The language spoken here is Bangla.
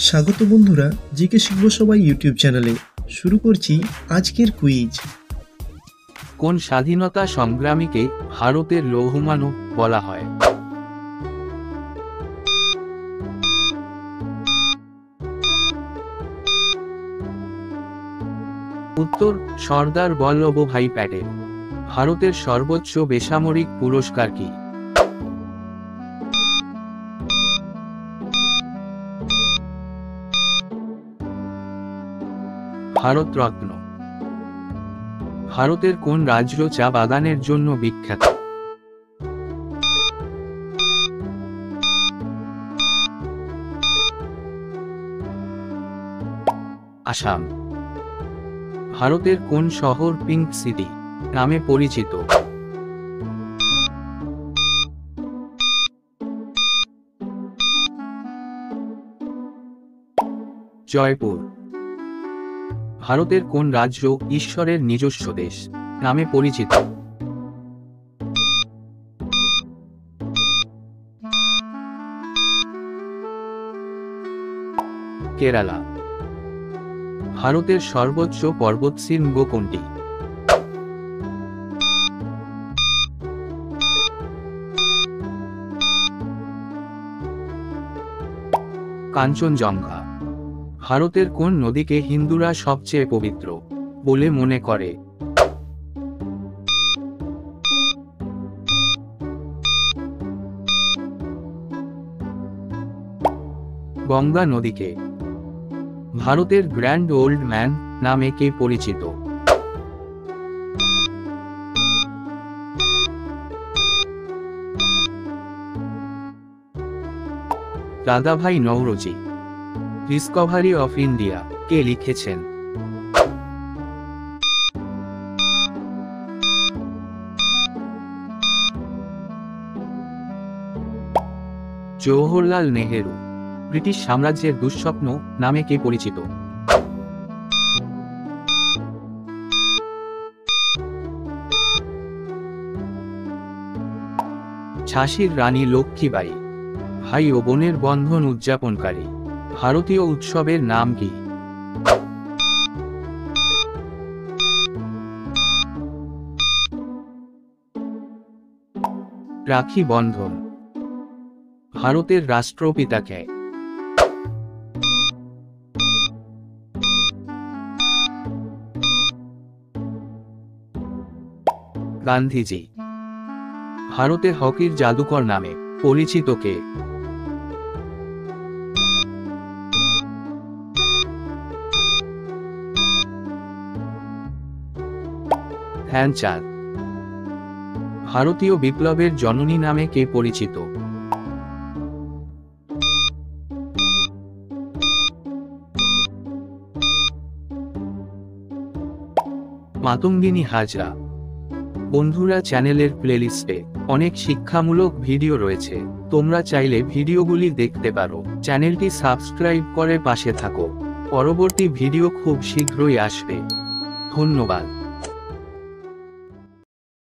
স্বাগত বন্ধুরা, জিকে শিখবো সবাই ইউটিউব চ্যানেলে। শুরু করছি আজকের কুইজ। কোন স্বাধীনতা সংগ্রামীকে ভারতের লৌহ মানব বলা হয়? উত্তর সর্দার বল্লভভাই প্যাটেল। ভারতের সর্বোচ্চ বেসামরিক পুরস্কার কি? ভারতরত্ন। ভারতের কোন রাজ্য চা বাগানের জন্য বিখ্যাত? আসাম। ভারতের কোন শহর পিঙ্ক সিটি নামে পরিচিত? জয়পুর। ভারতের কোন রাজ্য ঈশ্বরের নিজস্ব দেশ নামে পরিচিত? কেরালা। ভারতের সর্বোচ্চ পর্বতশৃঙ্গ কোনটি? কাঞ্চনজঙ্ঘা। ভারতের কোন নদীকে হিন্দুরা সবচেয়ে পবিত্র বলে মনে করে? গঙ্গা নদীকে। ভারতের গ্র্যান্ড ওল্ড ম্যান নামে কে পরিচিত? দাদাভাই নওরোজি। ডিসকভারি অফ ইন্ডিয়া কে লিখেছেন? জওহরলাল নেহেরু। ব্রিটিশ সাম্রাজ্যের দুঃস্বপ্ন নামে কে পরিচিত? ঝাঁসির রানী লক্ষ্মীবাঈ। ভাই ও বোনের বন্ধন উদযাপনকারী ভারতীয় উৎসবের নাম কি? রাখি বন্ধন। ভারতের রাষ্ট্রপিতা কে? গান্ধীজি। ভারতের হকির জাদুকর নামে পরিচিত কে? ধ্যানচাঁদ। ভারতীয় বিপ্লবের জননী নামে কে পরিচিত? মাতঙ্গিনী হাজরা। বন্ধুরা, চ্যানেলের প্লেলিস্টে অনেক শিক্ষামূলক ভিডিও রয়েছে, তোমরা চাইলে ভিডিওগুলি দেখতে পারো। চ্যানেলটি সাবস্ক্রাইব করে পাশে থাকো। পরবর্তী ভিডিও খুব শীঘ্রই আসবে। ধন্যবাদ।